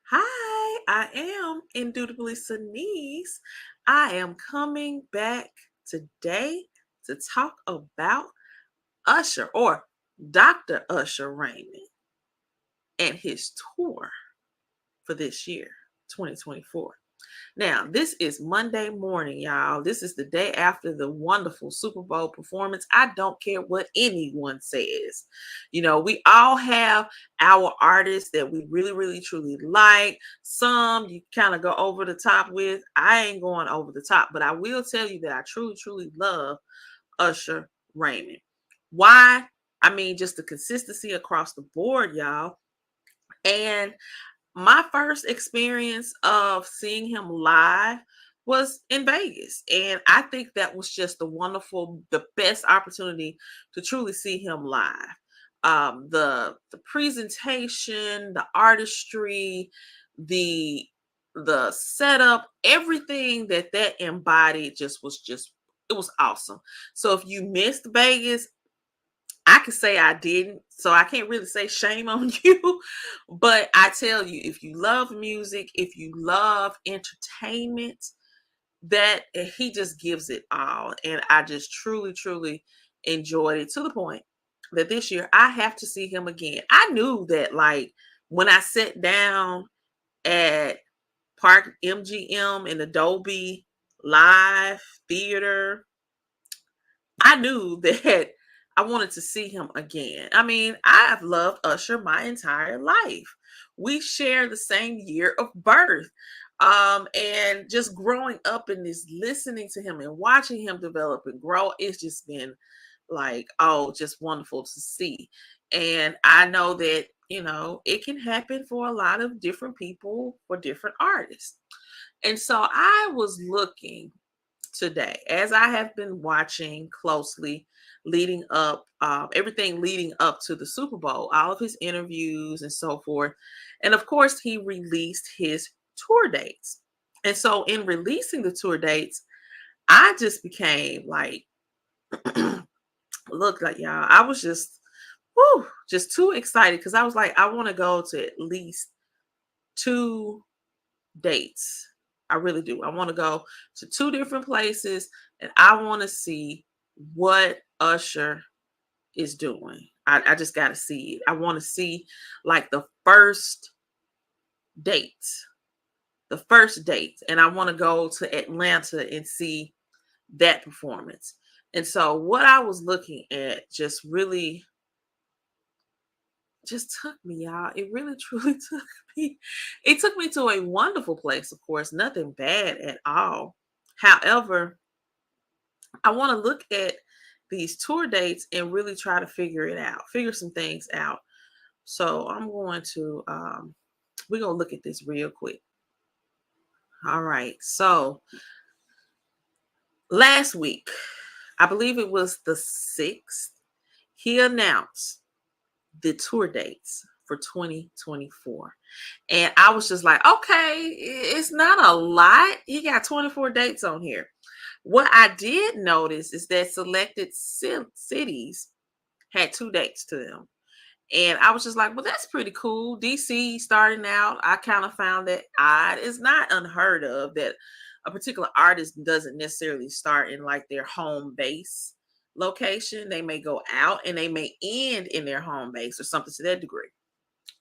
Hi, I am indubitably Sanice. I am coming back today to talk about Usher or Dr. Usher Raymond and his tour for this year, 2024. Now, this is Monday morning, y'all. This is the day after the wonderful Super Bowl performance. I don't care what anyone says. We all have our artists that we really, really, truly like. Some you kind of go over the top with. I ain't going over the top, but I will tell you that I truly, truly love Usher Raymond. Why? I mean, just the consistency across the board, y'all. And my first experience of seeing him live was in Vegas. And I think that was just the best opportunity to truly see him live. The presentation, the artistry, the the setup, everything that embodied just it was awesome. So if you missed Vegas, I could say I didn't, so I can't really say shame on you. But I tell you, if you love music, if you love entertainment, that he just gives it all. And I just truly, truly enjoyed it to the point that this year I have to see him again. I knew that, like, when I sat down at Park MGM in Adobe Live Theater, I knew that I wanted to see him again. I mean, I've loved Usher my entire life. We share the same year of birth. And just growing up and this listening to him and watching him develop and grow, it's just been like, oh, just wonderful to see. And I know that, it can happen for a lot of different people, for different artists. And so I was looking today as I have been watching closely leading up, everything leading up to the Super Bowl, all of his interviews and so forth. And of course, he released his tour dates. And so, in releasing the tour dates, I just became like, look, like, y'all, I was just too excited because I was like, I want to go to at least two dates. I really do. I want to go to two different places and I want to see what Usher is doing. I just got to see it. I want to see like date, the first date. And I want to go to Atlanta and see that performance. And so what I was looking at just took me, y'all. It really truly took me. It took me to a wonderful place, of course, nothing bad at all. However, I want to look at these tour dates and really try to figure some things out. So I'm going to we're gonna look at this real quick. All right. So last week, I believe it was the 6th, he announced the tour dates for 2024. And I was just like, okay, it's not a lot. He got 24 dates on here. What I did notice is that selected cities had two dates to them. And I was just like, well, that's pretty cool. DC starting out, I kind of found that odd. It's not unheard of that a particular artist doesn't necessarily start in like their home base location. They may go out and they may end in their home base or something to that degree.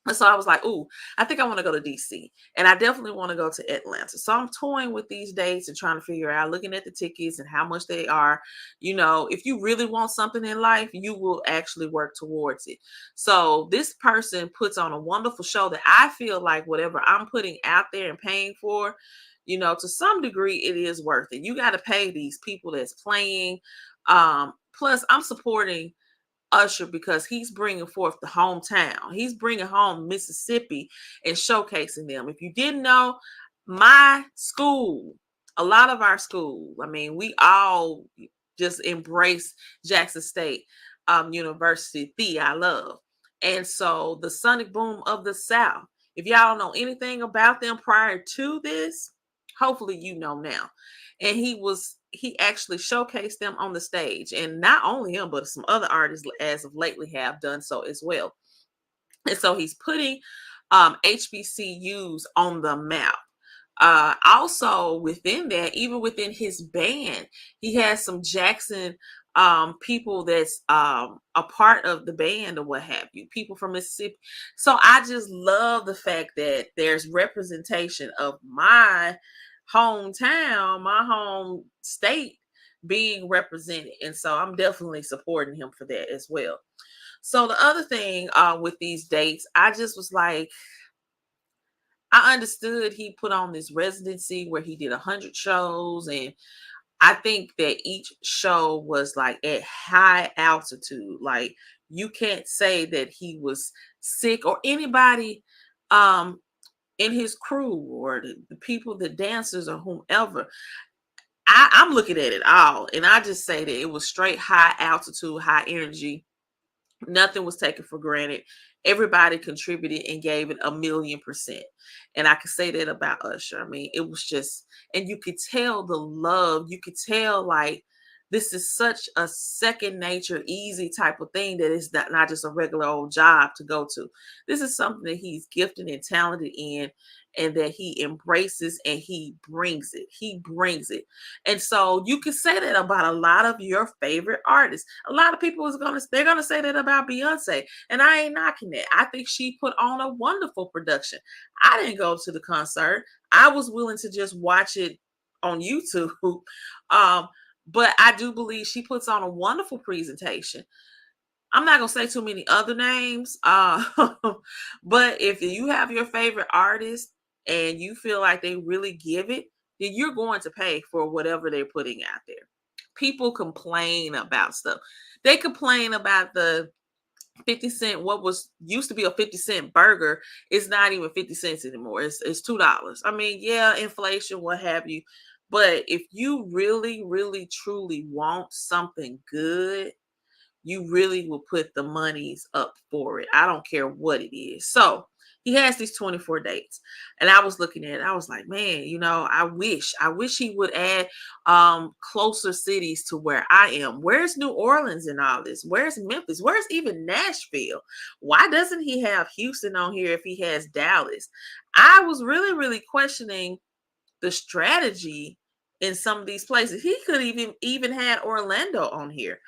And so I was like, ooh, I think I want to go to DC. And I definitely want to go to Atlanta. So I'm toying with these dates and trying to figure out, looking at the tickets and how much they are. If you really want something in life, you will actually work towards it. So this person puts on a wonderful show that I feel like whatever I'm putting out there and paying for, to some degree, it is worth it. You got to pay these people that's playing. Plus, I'm supporting Usher because he's bringing forth the hometown. He's bringing home Mississippi and showcasing them. If you didn't know, my school, a lot of our school, I mean, we all just embrace Jackson State University, I love. And so the Sonic Boom of the South, if y'all don't know anything about them prior to this, hopefully you know now. And he actually showcased them on the stage, and not only him but some other artists as of lately have done so as well. And so he's putting HBCUs on the map. Also within that, even within his band, he has some Jackson people that's a part of the band or what have you, people from Mississippi. So I just love the fact that there's representation of my hometown, my home state being represented. And so I'm definitely supporting him for that as well. So the other thing with these dates, I just was like, I understood he put on this residency where he did 100 shows, and I think that each show was like at high altitude. Like you can't say that he was sick or anybody um in his crew or the people, the dancers or whomever. I'm looking at it all, and I just say that it was straight high altitude, high energy. Nothing was taken for granted. Everybody contributed and gave it 1,000,000%. And I could say that about Usher. I mean, it was just, and you could tell the love. You could tell like this is such a second nature, easy type of thing that is not just a regular old job to go to. This is something that he's gifted and talented in, and that he embraces and he brings it. He brings it. And so you can say that about a lot of your favorite artists. A lot of people is they're gonna say that about Beyonce, and I ain't knocking that. I think she put on a wonderful production. I didn't go to the concert. I was willing to just watch it on YouTube. Um, but I do believe she puts on a wonderful presentation. I'm not gonna say too many other names, but if you have your favorite artist and you feel like they really give it, then you're going to pay for whatever they're putting out there. People complain about stuff. They complain about the 50 cent, what was used to be a 50-cent burger is not even 50 cents anymore. It's $2. I mean, yeah, inflation, what have you. But if you really, really, truly want something good, you really will put the monies up for it. I don't care what it is. So he has these 24 dates. And I was looking at it, I was like, man, I wish he would add closer cities to where I am. Where's New Orleans in all this? Where's Memphis? Where's even Nashville? Why doesn't he have Houston on here if he has Dallas? I was really, really questioning the strategy in some of these places. He could even had Orlando on here.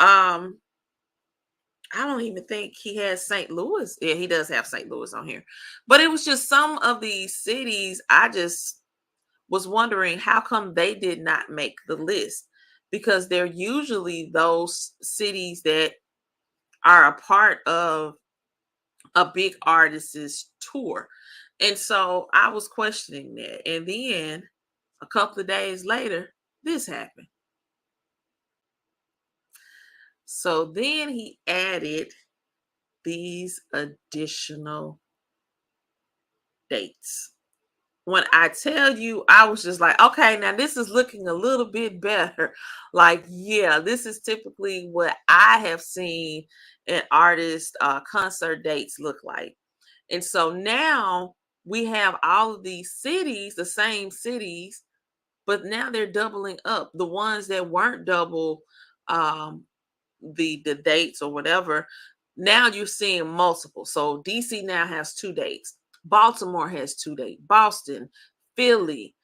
Um, I don't even think he has St. Louis. Yeah, he does have St. Louis on here. But it was just some of these cities I just was wondering how come they did not make the list, because they're usually those cities that are a part of a big artist's tour. And so I was questioning that. And then a couple of days later, this happened. So then he added these additional dates. When I tell you, I was just like, okay, now this is looking a little bit better. Like, yeah, this is typically what I have seen an artist concert dates look like. And so now we have all of these cities, the same cities, but now they're doubling up. The ones that weren't double um, the dates or whatever, now you're seeing multiple. So DC now has 2 dates. Baltimore has 2 dates. Boston, Philly,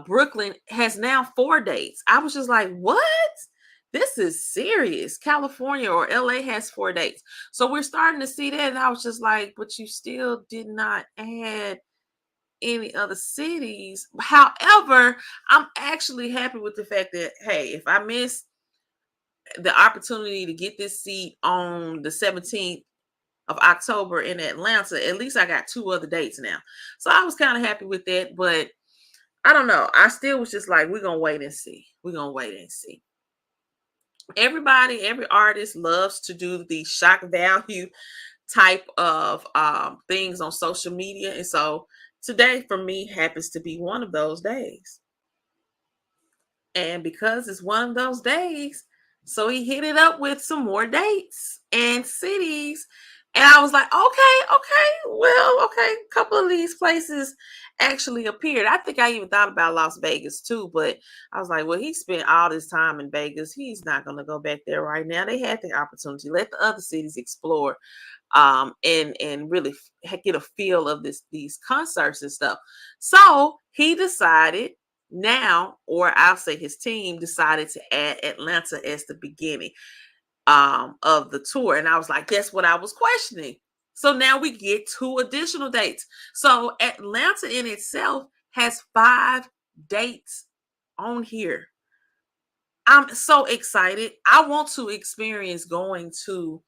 Brooklyn has now 4 dates. I was just like, what? This is serious. California or LA has 4 dates. So we're starting to see that. And I was just like, but you still did not add any other cities. However, I'm actually happy with the fact that, hey, if I miss the opportunity to get this seat on the 17th of October in Atlanta, at least I got 2 other dates now. So I was kind of happy with that, but I don't know. I still was just like, we're gonna wait and see. We're gonna wait and see. Everybody, every artist loves to do the shock value type of things on social media. And so today for me happens to be one of those days. And because it's one of those days, so he hit it up with some more dates and cities. And I was like, okay. A couple of these places actually appeared. I think I even thought about Las Vegas too, but I was like, well, he spent all this time in Vegas. He's not going to go back there right now. They had the opportunity. Let the other cities explore. and really get a feel of these concerts and stuff. So he decided now, or I'll say his team decided to add Atlanta as the beginning of the tour. And I was like, that's what I was questioning. So now we get two additional dates. So Atlanta in itself has 5 dates on here. I'm so excited. I want to experience going to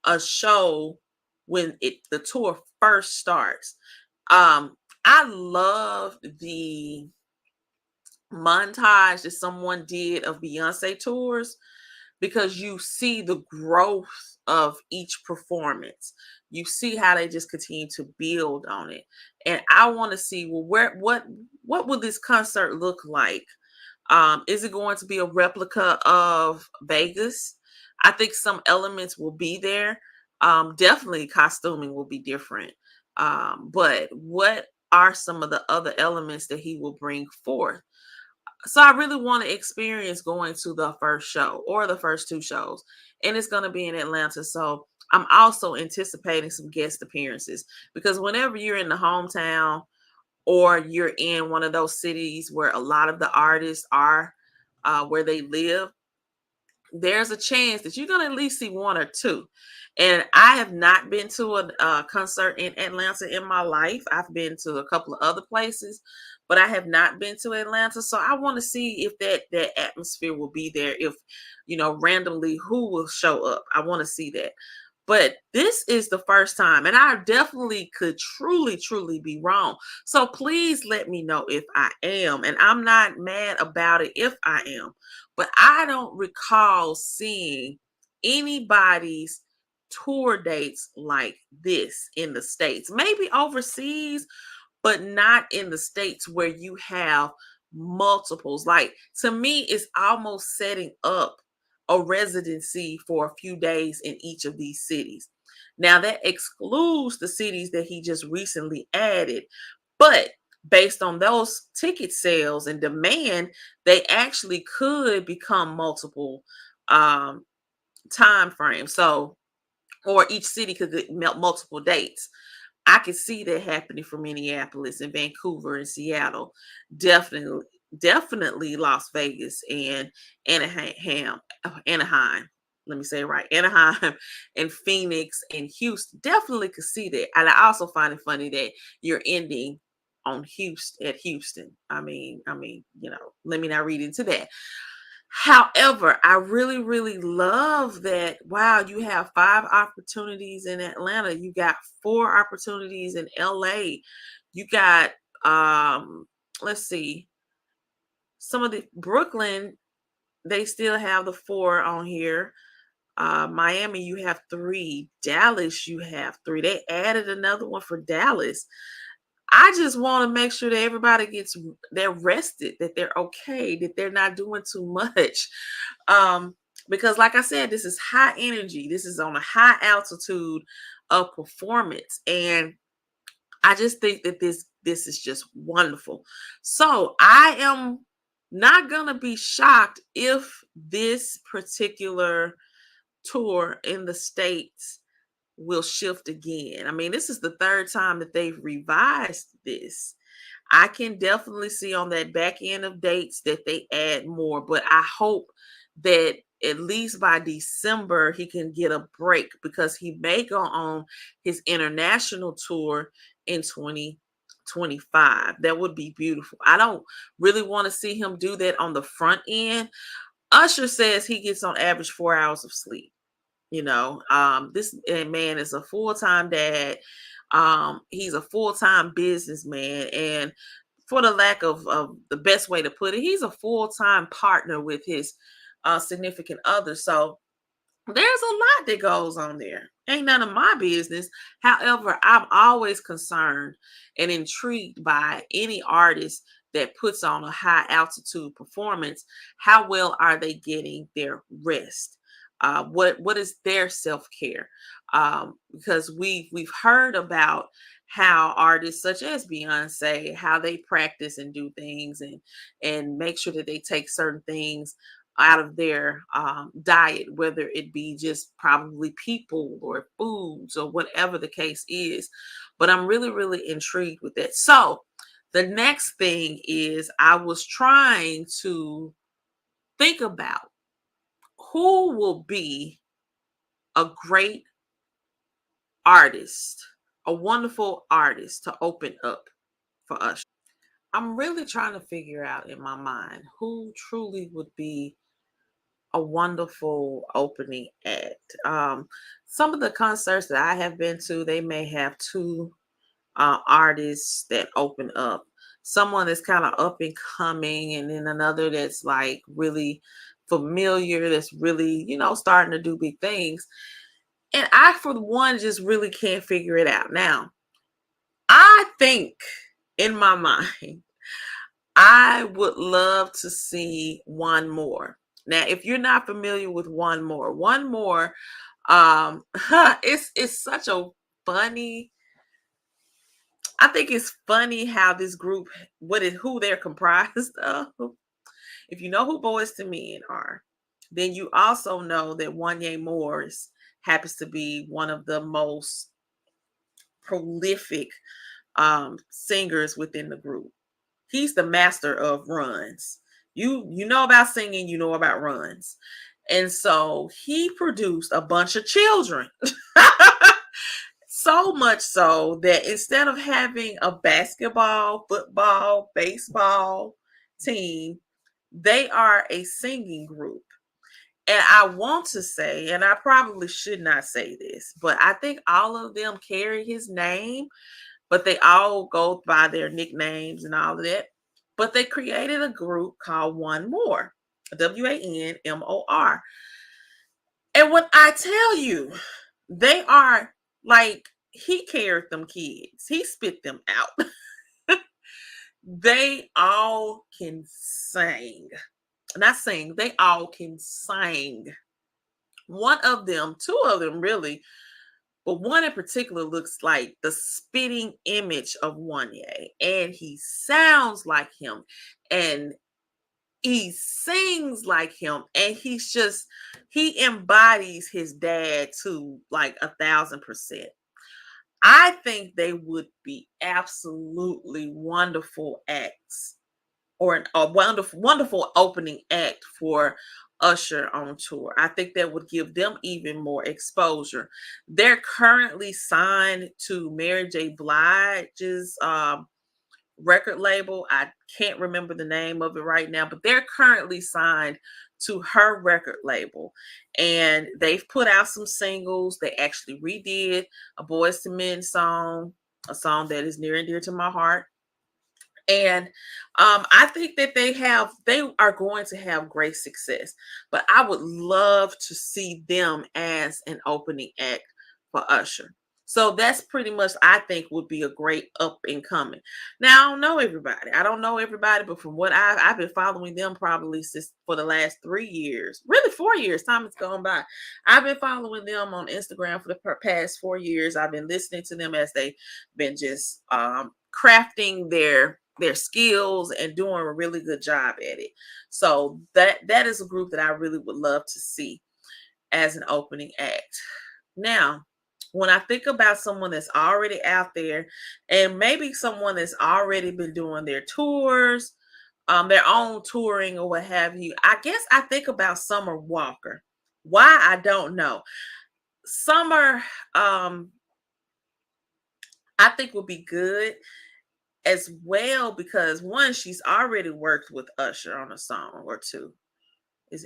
a show when the tour first starts. I love the montage that someone did of Beyonce tours because you see the growth of each performance. You see how they just continue to build on it. And I want to see, well, what will this concert look like? Is it going to be a replica of Vegas? I think some elements will be there. Definitely costuming will be different. But what are some of the other elements that he will bring forth? So I really want to experience going to the first show or the first 2 shows, and it's going to be in Atlanta. So I'm also anticipating some guest appearances because whenever you're in the hometown or you're in one of those cities where a lot of the artists are, where they live, there's a chance that you're going to at least see one or two. And I have not been to a concert in Atlanta in my life. I've been to a couple of other places, but I have not been to Atlanta. So I want to see if that atmosphere will be there. If randomly who will show up. I want to see that. But this is the first time, and I definitely could truly, truly be wrong. So please let me know if I am. And I'm not mad about it if I am. But I don't recall seeing anybody's tour dates like this in the States. Maybe overseas, but not in the States where you have multiples. Like, to me, it's almost setting up a residency for a few days in each of these cities. Now, that excludes the cities that he just recently added, but based on those ticket sales and demand, they actually could become multiple um, time frames. So, or each city could get multiple dates. I could see that happening for Minneapolis and Vancouver and Seattle. Definitely, definitely Las Vegas and Anaheim. Let me say it right. Anaheim and Phoenix and Houston. Definitely could see that. And I also find it funny that you're ending on Houston at Houston. Let me not read into that. However, I really, really love that. Wow, you have 5 opportunities in Atlanta. You got 4 opportunities in LA. You got let's see, some of the Brooklyn, they still have the 4 on here. Miami, you have 3. Dallas, you have 3. They added another one for Dallas. I just want to make sure that everybody they're rested, that they're okay, that they're not doing too much. Because like I said, this is high energy. This is on a high altitude of performance. And I just think that this is just wonderful. So I am not gonna be shocked if this particular tour in the States will shift again. I mean, this is the third time that they've revised this. I can definitely see on that back end of dates that they add more, but I hope that at least by December he can get a break because he may go on his international tour in 2025. That would be beautiful. I don't really want to see him do that on the front end. Usher says he gets on average 4 hours of sleep. This man is a full-time dad. He's a full-time businessman, and for the lack of the best way to put it, he's a full-time partner with his significant other. So there's a lot that goes on there. Ain't none of my business. However, I'm always concerned and intrigued by any artist that puts on a high altitude performance. How well are they getting their rest? What is their self care? Because we've heard about how artists such as Beyonce, how they practice and do things and make sure that they take certain things out of their diet, whether it be just probably people or foods or whatever the case is. But I'm really, really intrigued with that. So the next thing is I was trying to think about who will be a great artist, a wonderful artist to open up for us. I'm really trying to figure out in my mind who truly would be a wonderful opening act. Some of the concerts that I have been to, they may have two artists that open up. Someone that's kind of up and coming, and then another that's like really familiar, that's really, starting to do big things. And I, for one, just really can't figure it out. Now, I think in my mind, I would love to see one more. Now, if you're not familiar with one more, it's such a funny. I think it's funny how this group, who they're comprised of. If you know who Boys to Men are, then you also know that Wanye Morris happens to be one of the most prolific singers within the group. He's the master of runs. You know about singing, you know about runs. And so he produced a bunch of children. So much so that instead of having a basketball, football, baseball team, they are a singing group. And I want to say, and I probably should not say this, but I think all of them carry his name, but they all go by their nicknames and all of that. But they created a group called One More, WANMOR. And when I tell you, they are like, he carried them kids, he spit them out. They all can sing. Not sing, they all can sing. One of them, two of them really, but one in particular looks like the spitting image of Wanye, and he sounds like him, and he sings like him, and he embodies his dad to like 1,000%. I think they would be absolutely wonderful acts, or a wonderful opening act for Usher on tour. I think that would give them even more exposure. They're currently signed to Mary J. Blige's record label. I can't remember the name of it right now, but they're currently signed to her record label. And they've put out some singles. They actually redid a Boys to Men song, a song that is near and dear to my heart. And I think that they are going to have great success. But I would love to see them as an opening act for Usher. So that's pretty much, I think, would be a great up and coming. Now, I don't know everybody. But from what I've been following them probably since for the last 3 years, really 4 years. Time has gone by. I've been following them on Instagram for the past 4 years. I've been listening to them as they've been just crafting their skills and doing a really good job at it. So that is a group that I really would love to see as an opening act. Now, when I think about someone that's already out there, and maybe someone that's already been doing their tours, their own touring or what have you, I guess I think about Summer Walker. Why, I don't know. Summer, I think would be good as well because one, she's already worked with Usher on a song or two.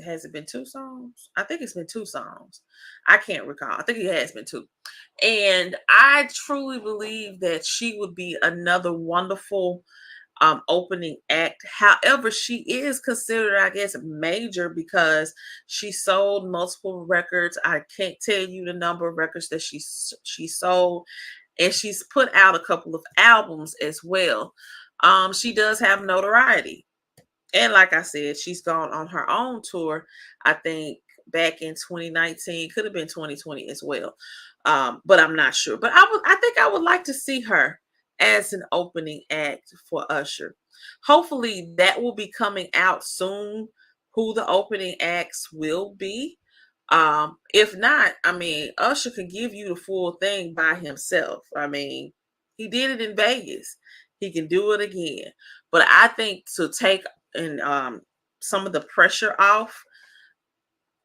Has it been two songs? I think it's been two songs. I can't recall. I think it has been two. And I truly believe that she would be another wonderful opening act. However, she is considered, I guess, major because she sold multiple records. I can't tell you the number of records that she sold, and she's put out a couple of albums as well. She does have notoriety. And like I said, she's gone on her own tour, I think back in 2019, could have been 2020 as well. But I'm not sure. But I think I would like to see her as an opening act for Usher. Hopefully that will be coming out soon. who the opening acts will be. If not, I mean, Usher can give you the full thing by himself. I mean, he did it in Vegas. He can do it again. But I think to take and some of the pressure off,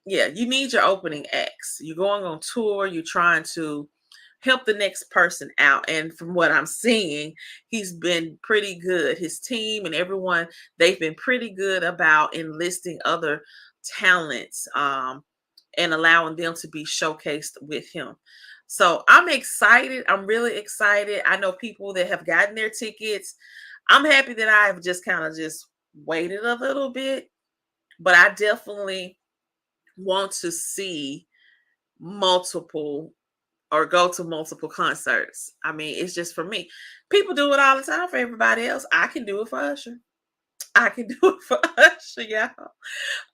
yeah, you need your opening acts. You're going on tour, you're trying to help the next person out. And from what I'm seeing, he's been pretty good. His team and everyone, they've been pretty good about enlisting other talents and allowing them to be showcased with him. So I'm excited. I'm really excited. I know people that have gotten their tickets. I'm happy that I've just kind of just waited a little bit, but I definitely want to see multiple or go to multiple concerts. I mean, it's just for me. People do it all the time for everybody else. I can do it for Usher. I can do it for Usher, y'all.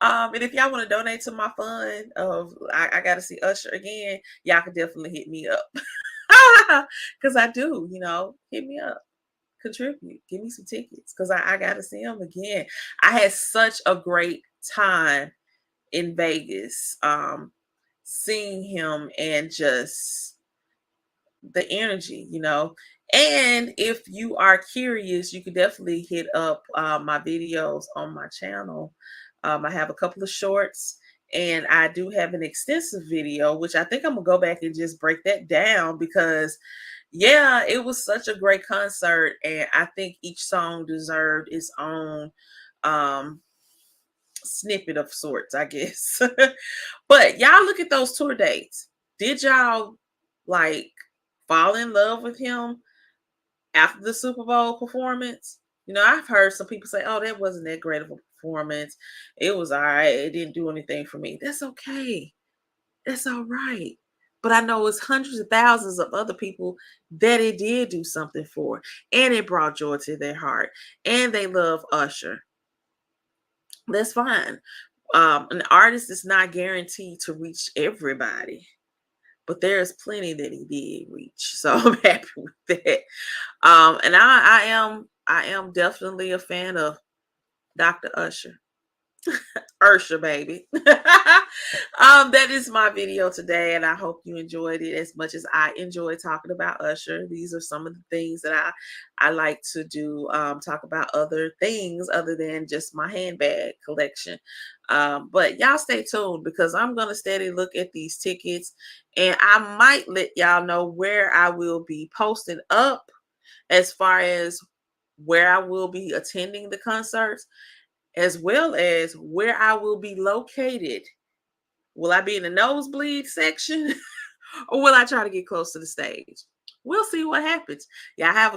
And if y'all want to donate to my fund of I got to see Usher again, y'all can definitely hit me up. Because I do, hit me up, contribute, give me some tickets because I got to see him again. I had such a great time in Vegas, seeing him and just the energy. And if you are curious, you can definitely hit up my videos on my channel. I have a couple of shorts and I do have an extensive video, which I think I'm gonna go back and just break that down because yeah, it was such a great concert and I think each song deserved its own um snippet of sorts, I guess. But y'all look at those tour dates. Did y'all like fall in love with him after the Super Bowl performance? I've heard some people say, "Oh, that wasn't that great of a performance. It was all right. It didn't do anything for me." That's okay. That's all right. But I know it's hundreds of thousands of other people that it did do something for, and it brought joy to their heart, and they love Usher. That's fine. An artist is not guaranteed to reach everybody, but there's plenty that he did reach. So I'm happy with that. And I am definitely a fan of Dr. Usher. Usher, baby. That is my video today, and I hope you enjoyed it as much as I enjoyed talking about Usher. These are some of the things that I like to do. Talk about other things other than just my handbag collection. But y'all stay tuned because I'm gonna steady look at these tickets, and I might let y'all know where I will be posting up as far as where I will be attending the concerts as well as where I will be located. Will I be in the nosebleed section or will I try to get close to the stage? We'll see what happens. Y'all have a